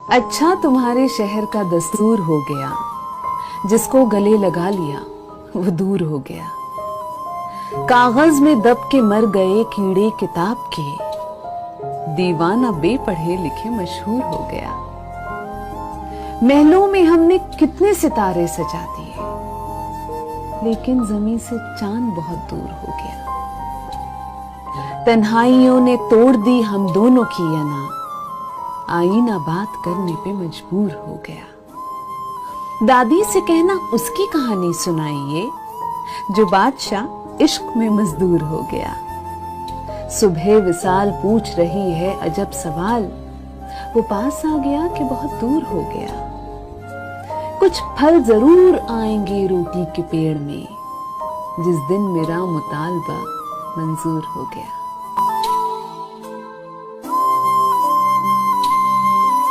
अच्छा तुम्हारे शहर का दस्तूर हो गया, जिसको गले लगा लिया वो दूर हो गया। कागज में दब के मर गए कीड़े किताब के, दीवाना बेपढ़े लिखे मशहूर हो गया। महलों में हमने कितने सितारे सजा दिए, लेकिन जमीन से चांद बहुत दूर हो गया। तन्हाइयों ने तोड़ दी हम दोनों की अना, आईना बात करने पे मजबूर हो गया। दादी से कहना उसकी कहानी सुनाइए, जो बादशाह इश्क में मजदूर हो गया। सुबह विसाल पूछ रही है अजब सवाल, वो पास आ गया कि बहुत दूर हो गया। कुछ फल जरूर आएंगे रोटी के पेड़ में, जिस दिन मेरा मुतालबा मंजूर हो गया।